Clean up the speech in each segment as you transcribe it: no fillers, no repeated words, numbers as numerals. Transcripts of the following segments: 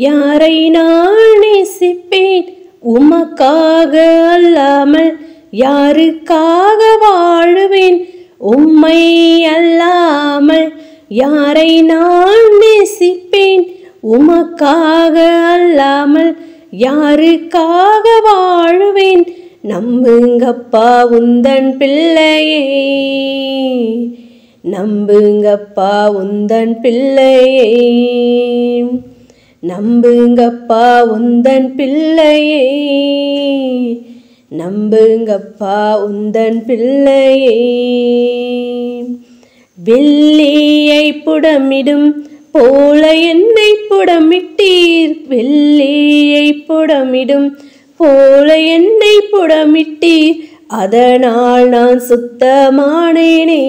யாரை நான் நேசிப்பேன் உமக்காக அல்லாமல், யாருக்காக வாழுவேன் உம்மை அல்லாமல். யாரை நான் நேசிப்பேன் உமக்காக அல்லாமல், யாருக்காக வாழுவேன். நம்புங்கப்பா உந்தன் பிள்ளையே, நம்புங்கப்பா உந்தன் பிள்ளையே, நம்புங்கப்பா உந்தன் பிள்ளையே, நம்புங்கப்பா உந்தன் பிள்ளையே. வெள்ளியை புடமிடும் போல என்னை புடமிட்டீர், வெள்ளியை புடமிடும் போல என்னை புடமிட்டீர், அதனால் நான் சுத்தமானேனே.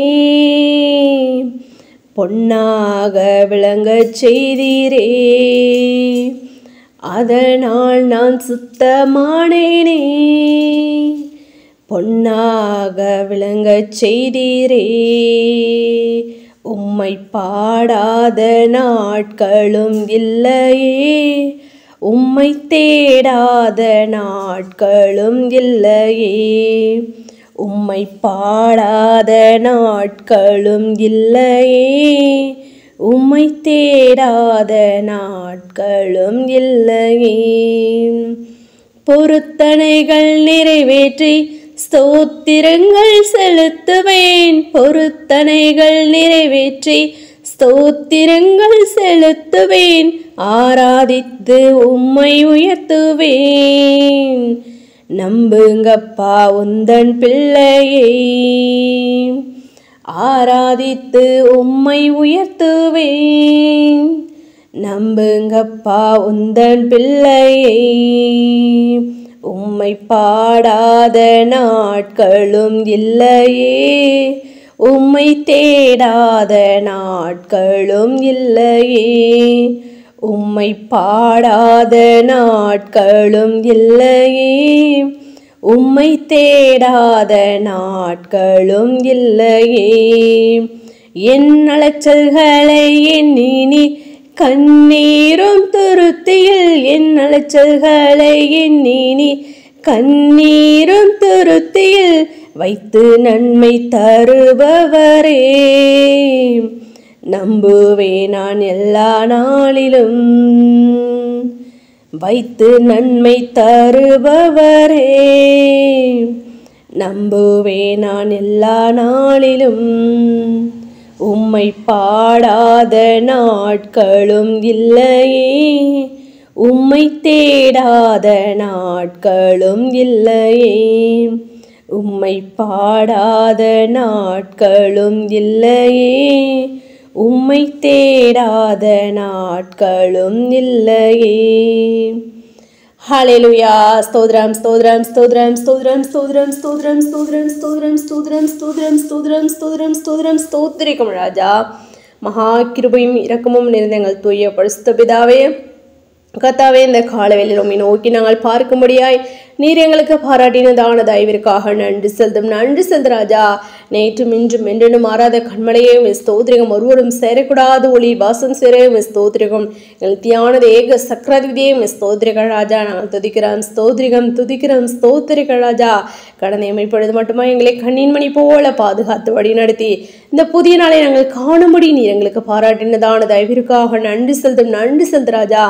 பொன்னாக விளங்கச் செய்தீரே, அதனால் நான் சுத்தமானேனே. பொன்னாக விளங்கச் செய்தீரே, உம்மை பாடாத நாட்களும் இல்லையே, உம்மை தேடாத நாட்களும் இல்லையே, உம்மை பாடாத நாட்களும் இல்லையே, உம்மை தேடாத நாட்களும் இல்லையே. பொருத்தனைகள் நிறைவேற்றி ஸ்தோத்திரங்கள் செலுத்துவேன், பொருத்தனைகள் நிறைவேற்றி ஸ்தோத்திரங்கள் செலுத்துவேன், ஆராதித்து உம்மை உயர்த்துவேன். நம்புங்கப்பா உந்தன் பிள்ளையே, ஆராதித்து உம்மை உயர்த்துவேன். நம்புங்கப்பா உந்தன் பிள்ளையே, உம்மை பாடாத நாட்களும் இல்லையே, உம்மை தேடாத நாட்களும் இல்லையே, உம்மை பாடாத நாட்களும் இல்லையே, உம்மை தேடாத நாட்களும் இல்லையே. என் அலைச்சல்களை எண்ணி கண்ணீரும் துருத்தியில், என் அலைச்சல்களை எண்ணி கண்ணீரும் துருத்தியில் வைத்து நன்மை தருபவரே. நம்புவேன் நான் எல்லா நாளிலும், வைத்து நன்மை தருபவரே. நம்புவேன் நான் எல்லா நாளிலும், உம்மை பாடாத நாட்களும் இல்லையே, உம்மை தேடாத நாட்களும் இல்லையே, உம்மை பாடாத நாட்களும் இல்லையே, உம்மை தேடாத நாட்களும் இல்லையே. ஹல்லேலூயா. ஸ்தோத்திரம் ஸ்தோத்திரம் ஸ்தோத்திரம் ஸ்தோத்திரம் ஸ்தோத்திரம் ஸ்தோத்திரம் ஸ்தோத்திரம் ஸ்தோத்திரம் ஸ்தோத்திரம் ஸ்தோத்திரம் ஸ்தோத்திரம் ஸ்தோத்திரம் ஸ்தோத்திரம் ஸ்தோத்திரிக்கும் ராஜா. மகா கிருபையும் இரக்கமும் நிறைந்த எங்கள் தூய பரிசுத்த பிதாவே, கர்த்தாவே, இந்த காலவேளையில் உம்மை நோக்கி நாங்கள் பார்க்கும்படியாய் நீர் எங்களுக்கு பாராட்டினதான தயவிற்காக நன்றி செலுத்தும். நன்றி செலுத்து ராஜா. நேற்றும் இன்றும் என்றென்றும் மாறாத கண்மலையே ஸ்தோத்திரிகம். ஒருவரும் சேரக்கூடாது ஒளி வாசம் சேர ஸ்தோத்திரிகம். எங்கள் தியானது ஏக சக்கராதிபதியே ஸ்தோத்திரிகள் ராஜா. நாங்கள் துதிக்கிறோம், ஸ்தோத்திரிகம் துதிக்கிறோம், ஸ்தோத்திரிகள் ராஜா. கடந்த எமைப்பொழுது மட்டுமா எங்களை கண்ணின் மணி போல பாதுகாத்து வழி நடத்தி இந்த புதிய நாளை நாங்கள் காணும்படி நீர் எங்களுக்கு பாராட்டினதான தயவிற்காக நன்றி செலுத்தும். நன்றி செலுத்து ராஜா.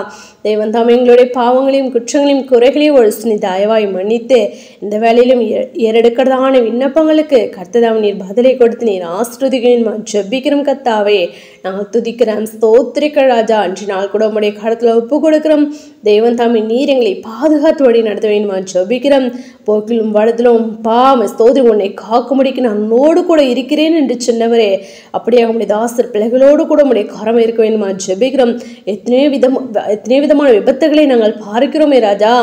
தேவன் தாம் எங்களுடைய பாவங்களையும் குற்றங்களையும் குறைகளையும் ஒரு சுனி தயவாய் மன்னித்து இந்த வேளையிலும் ஏறெடுக்கிறதான விண்ணப்பங்களுக்கு கர்த்ததாம் நீர் பதிலை கொடுத்து நீர் ஆஸ்ருதிகளின் ஜெபிக்கிறோம். கர்த்தாவே, நாங்கள் துதிக்கிறோம், ஸ்தோத்திரிக்கிற ராஜா. அன்று நாள் கூட உடைய கடத்தில் ஒப்பு கொடுக்கிறோம். தேவன் தாமே நீர் எங்களை பாதுகாத்து வழி நடத்த வேண்டுமா ஜெபிக்கிறோம். போக்கிலும் வடத்திலும் ஸ்தோத்திரி உன்னை காக்கும்படிக்கு நான் உன்னோடு கூட இருக்கிறேன் என்று சொன்னவரே, அப்படியே உடைய தாசர் பிள்ளைகளோடு கூட உடைய கரம் இருக்க வேண்டுமா ஜெபிக்கிறோம். எத்தனை விதமான விபத்துகளை நாங்கள் பார்க்கிறோமே ராஜா.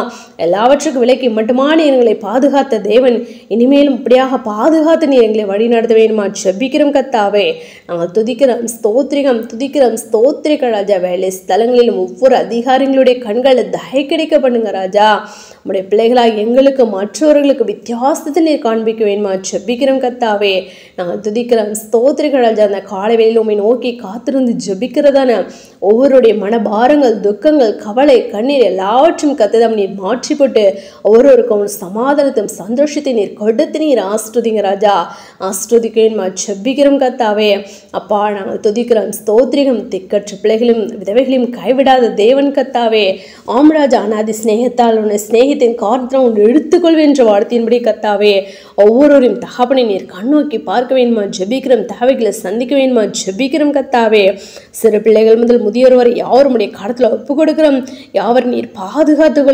எல்லாவற்றுக்கும் விலை இன்றைக்கு மட்டுமான எங்களை பாதுகாத்த தேவன் இனிமேலும் இப்படியாக பாதுகாத்து நீர் எங்களை வழி நடத்த வேணுமா ஜெபிக்கிறோம் கர்த்தாவே. நாங்கள் துதிக்கிறோம் ஸ்தோத்திரிக்க ராஜா. வேலை ஸ்தலங்களிலும் ஒவ்வொரு அதிகாரிகளுடைய கண்களை தயை கிடைக்க பண்ணுங்க ராஜா. உடைய பிள்ளைகளாக எங்களுக்கு மற்றவர்களுக்கு வித்தியாசத்தை நீர் காண்பிக்க வேணுமா ஜெபிக்கிறோம் கர்த்தாவே. நாங்கள் துதிக்கிறோம் ஸ்தோத்திரிக்க ராஜா. அந்த காலை வேளையில் உம்மை நோக்கி காத்திருந்து ஜெபிக்கிறதான ஒவ்வொருடைய மனபாரங்கள், துக்கங்கள், கவலை, கண்ணீர் எல்லாவற்றும் கத்ததாம் நீர் மாற்றி போட்டு ஒவ்வொருவருக்கும் சமாதானத்தையும் சந்தோஷத்தை நீர் கொடுத்து நீர் ஆஸ்ருதிங்க ராஜா. ஆஸ்ருதிக்கேன்மா ஜெபிக்கிறோம் கர்த்தாவே. அப்பா நாங்கள் துதிக்கிறோம் ஸ்தோத்திரிகம். திக்கற்ற பிள்ளைகளையும் விதவைகளையும் கைவிடாத தேவன் கர்த்தாவே. ஆம் ராஜா, அநாதி ஸ்நேகத்தால் உன்னை ஸ்நேகத்தின் காரணம் உன்னை எடுத்துக்கொள்வேன் என்ற வார்த்தையின்படி கர்த்தாவே ஒவ்வொருவரையும் தகப்பனை நீர் கண்ணோக்கி பார்க்க வேணுமா ஜெபிக்கிறோம். தேவைகளை சந்திக்க வேணுமா ஜெபிக்கிறோம் கர்த்தாவே. சிறு பிள்ளைகள் முதல் முதியோர் வரை யாருடைய கடத்தில் ஒப்பு கொடுக்கிறோம். யாவர் நீர் பாதுகாத்துக்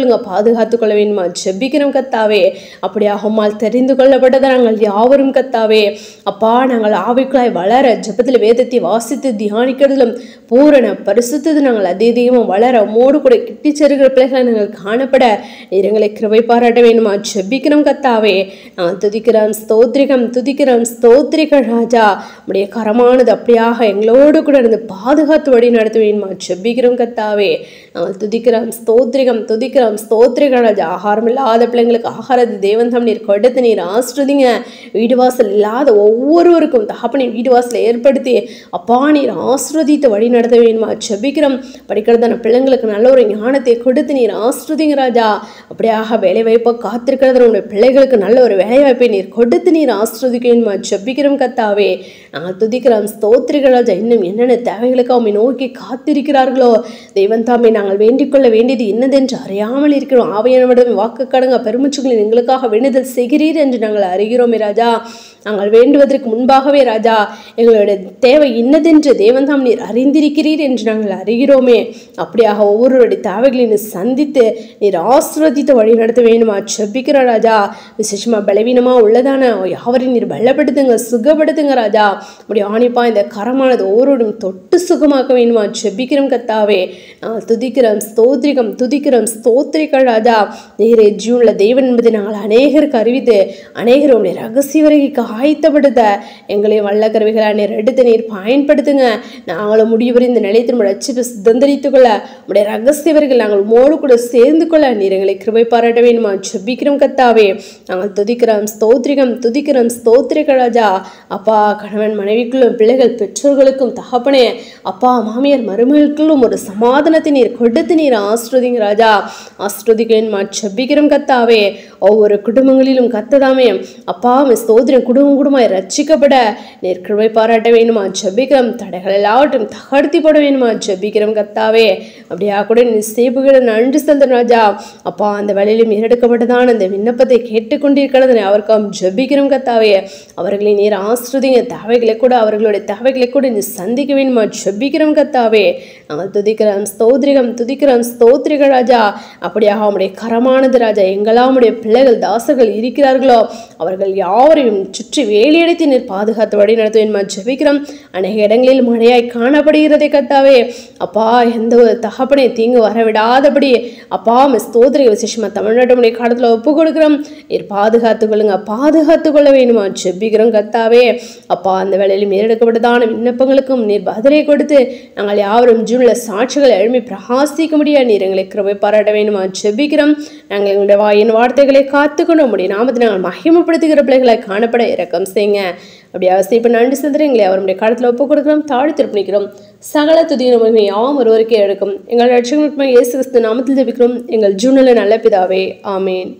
கொள்ள வேணுமா ஜெபிக்கிறோம் கர்த்தாவே. அப்படியாக உம்மால் தெரிந்து கொள்ளப்பட்டதை நாங்கள் யாவரும் கர்த்தாவே. அப்பா நாங்கள் ஆவிக்குள்ளாய் வளர ஜெபத்தில் வேதத்தை வாசித்து தியானிக்கிறதிலும் பூரண பரிசுத்தது நாங்கள் அதிகமாக வளர உம்மோடு கூட கிட்டி செருகிற பிள்ளைகளை நாங்கள் காணப்பட நீர் எங்களை கிருபை பாராட்ட வேணுமா ஜெபிக்கிறோம் கர்த்தாவே. நாங்கள் துதிக்கிறோம் ஸ்தோத்திரிக்க ராஜா. உடைய கரமானது அப்படியாக எங்களோடு கூட இருந்து பாதுகாத்து வழி நடத்த வேணுமா ஜெபிக்கிறோம் கர்த்தாவே. நாங்கள் துதிக்கிறோம் ஸ்தோத்திரிக்க ராஜா. ஆகாரம் இல்லாத பிள்ளைங்களுக்கு ஆகாரத்தை தேவன் தாம் நீர் கொடுத்து நீர் ஆஸ்ருதிங்க. வீடு வாசல் இல்லாத ஒவ்வொருவருக்கும் தகப்பனை வீடு வாசலை ஏற்படுத்தி அப்பா நீர் ஆஸ்ருதித்து வழி நடத்த வேணுமா ஜெபிக்கிறோம். படிக்கிறதான பிள்ளைங்களுக்கு நல்ல ஒரு ஞானத்தை கொடுத்து நீர் ஆஸ்ருதிங்க ராஜா. அப்படியாக வேலை வாய்ப்பை காத்திருக்கிறத உடைய பிள்ளைகளுக்கு நல்ல ஒரு வேலை வாய்ப்பை நீர் கொடுத்து நீர் ஆஸ்ருதிக்க வேணுமா ஜெபிக்கிறோம் கர்த்தாவே. நாங்கள் துதிக்கிறோம் ஸ்தோத்திரிக்க ராஜா. இன்னும் என்னென்ன தேவைகளுக்கு அவனை நோக்கி காத்திருக்கிறார்களோ தெய்வன் தாமே நாங்கள் வேண்டிக் கொள்ள வேண்டியது என்னதென்று அறியாமல் இருக்கிறோம். ஆவியானவரிடம் வாக்கு கடங்க பெருமுச்சுகளில் எங்களுக்காக வேண்டுதல் செய்கிறீர் என்று நாங்கள் அறிகிறோமே ராஜா. நாங்கள் வேண்டுவதற்கு முன்பாகவே ராஜா எங்களுடைய தேவை இன்னதென்று தேவன் தாம் நீர் அறிந்திருக்கிறீர் என்று நாங்கள் அறிகிறோமே. அப்படியாக ஒவ்வொருவருடைய தேவைகளை சந்தித்து நீர் ஆசீர்வதித்து வழி நடத்த வேணுமா ஜெபிக்கிற ராஜா. விசேஷமாக பலவீனமாக உள்ளதான யாவரையும் நீர் பலப்படுத்துங்க, சுகப்படுத்துங்க ராஜா. அப்படி ஆணிப்பா இந்த கரமானது ஒவ்வொருவரும் தொட்டு சுகமாக்க வேணுமா ஜெபிக்கிறோம் கர்த்தாவே. நாங்கள் துதிக்கிறோம் ஸ்தோத்திரிக்க ராஜா. நீரே ஜீவன்ல தேவன் என்பதை நாங்கள் அநேகருக்கு அறிவித்து அநேகர் உடைய ரகசிய வரைக்கு ஆயத்தப்படுத்த எங்களை வல்ல கருவிகளை நீர் எடுத்து நீர் பயன்படுத்துங்க. நாங்களும் முடிவுவரை இந்த நிலையத்தின் ரட்சிப்பை சுதந்திரித்துக் கொள்ள உடைய ரகசியவர்கள் நாங்கள் மோடு கூட சேர்ந்து கொள்ள நீர் எங்களை கிருபை பாராட்ட வேணுமா ஜெபிக்கிறோம் கர்த்தாவே. நாங்கள் துதிக்கிறோம் ஸ்தோத்திரிக்க ராஜா. அப்பா கணவன் மனைவிக்குள்ளும் பிள்ளைகள் பெற்றோர்களுக்கும் தகப்பனே அப்பா மாமியார் மருமகளுக்குள்ளும் ஒரு சமாதானத்தை நீர் கொடுத்து நீர் ஆஸ்ருதிங்க ராஜா. ஆஸ்ருதிக்கேன்மா ஜெபிக்கிறோம் கர்த்தாவே. ஒவ்வொரு குடும்பங்களிலும் கத்ததாமே அப்பா ஸ்தோத்திரம் குடும்பமாய் ரட்சிக்கப்பட நீர் கிருபை பாராட்ட வேணுமா ஜெபிக்கிறோம். தடைகள் எல்லாவற்றும் தகர்த்தி போட வேணுமா ஜெபிக்கிறோம் கர்த்தாவே. அப்படியா கூட நீ சேப்புகிற நன்றி செலுத்தும் ராஜா. அப்பா அந்த வேலையிலும் ஏறெடுக்கப்பட்டதான் அந்த விண்ணப்பத்தை கேட்டுக்கொண்டிருக்கிறது அவருக்காம் ஜெபிக்கிறோம் கர்த்தாவே. அவர்களை நீர் ஆஸ்ருதிங்க. தேவைகளை கூட அவர்களுடைய தேவைகளை கூட நீ சந்திக்க வேணுமா ஜெபிக்கிறோம் கர்த்தாவே. நாங்கள் துதிக்கிறோம் ஸ்தோத்திரிக்க ராஜா. அப்படியாக அவனுடைய கரமானது ராஜா எங்கெல்லாம் உடைய பிள்ளைகள் தாசர்கள் இருக்கிறார்களோ அவர்கள் யாவரையும் சுற்றி வேலியடைத்து நீர் பாதுகாத்து வழி நடத்த வேணுமா ஜெபிக்கிறோம். அநேக இடங்களில் மழையாய் காணப்படுகிறதை கர்த்தாவே. அப்பா எந்த ஒரு தகப்பனை தீங்கு வரவிடாதபடி அப்பா ஸ்தோத்திரிக்க விசேஷமா தமிழ்நாட்டுடைய காலத்தில் ஒப்பு கொடுக்கிறோம். நீர் பாதுகாத்து கொள்ள வேணுமா ஜெபிக்கிறோம் கர்த்தாவே. அப்பா அந்த வேளையிலும் ஏறெடுக்கப்பட்டதான விண்ணப்பங்களுக்கும் நீர் பதிலை கொடுத்து நாங்கள் யாவரும் ஜூன்ல சாட்சிகள் எழுப்பி பிரகாசிக்க முடியாது நீர் எங்களை கிருபை பாராட்ட வேணுமா ஜெபிக்கிறோம். நாங்கள் எங்களுடைய வாயின் வார்த்தைகளை காத்துக்கொண்டு முடியும் நாமத்தை நாங்கள் மகிமைப்படுத்துகிற பிள்ளைகளை காணப்பட இரக்கம் செய்யுங்க. அப்படி அவசியம் நன்றி செலுத்துறீங்களே அவருடைய காலத்தில் ஒப்பு கொடுக்கிறோம், தாழ்த்தி திருப்பிக்கிறோம். சகல துதியை யாவும் ஒருவருக்கே எடுக்கும். எங்கள் ரட்சகர் இயேசு கிறிஸ்து நாமத்தில் ஜெபிக்கிறோம் எங்கள் ஜீவனில் நல்ல பிதாவே, ஆமேன்.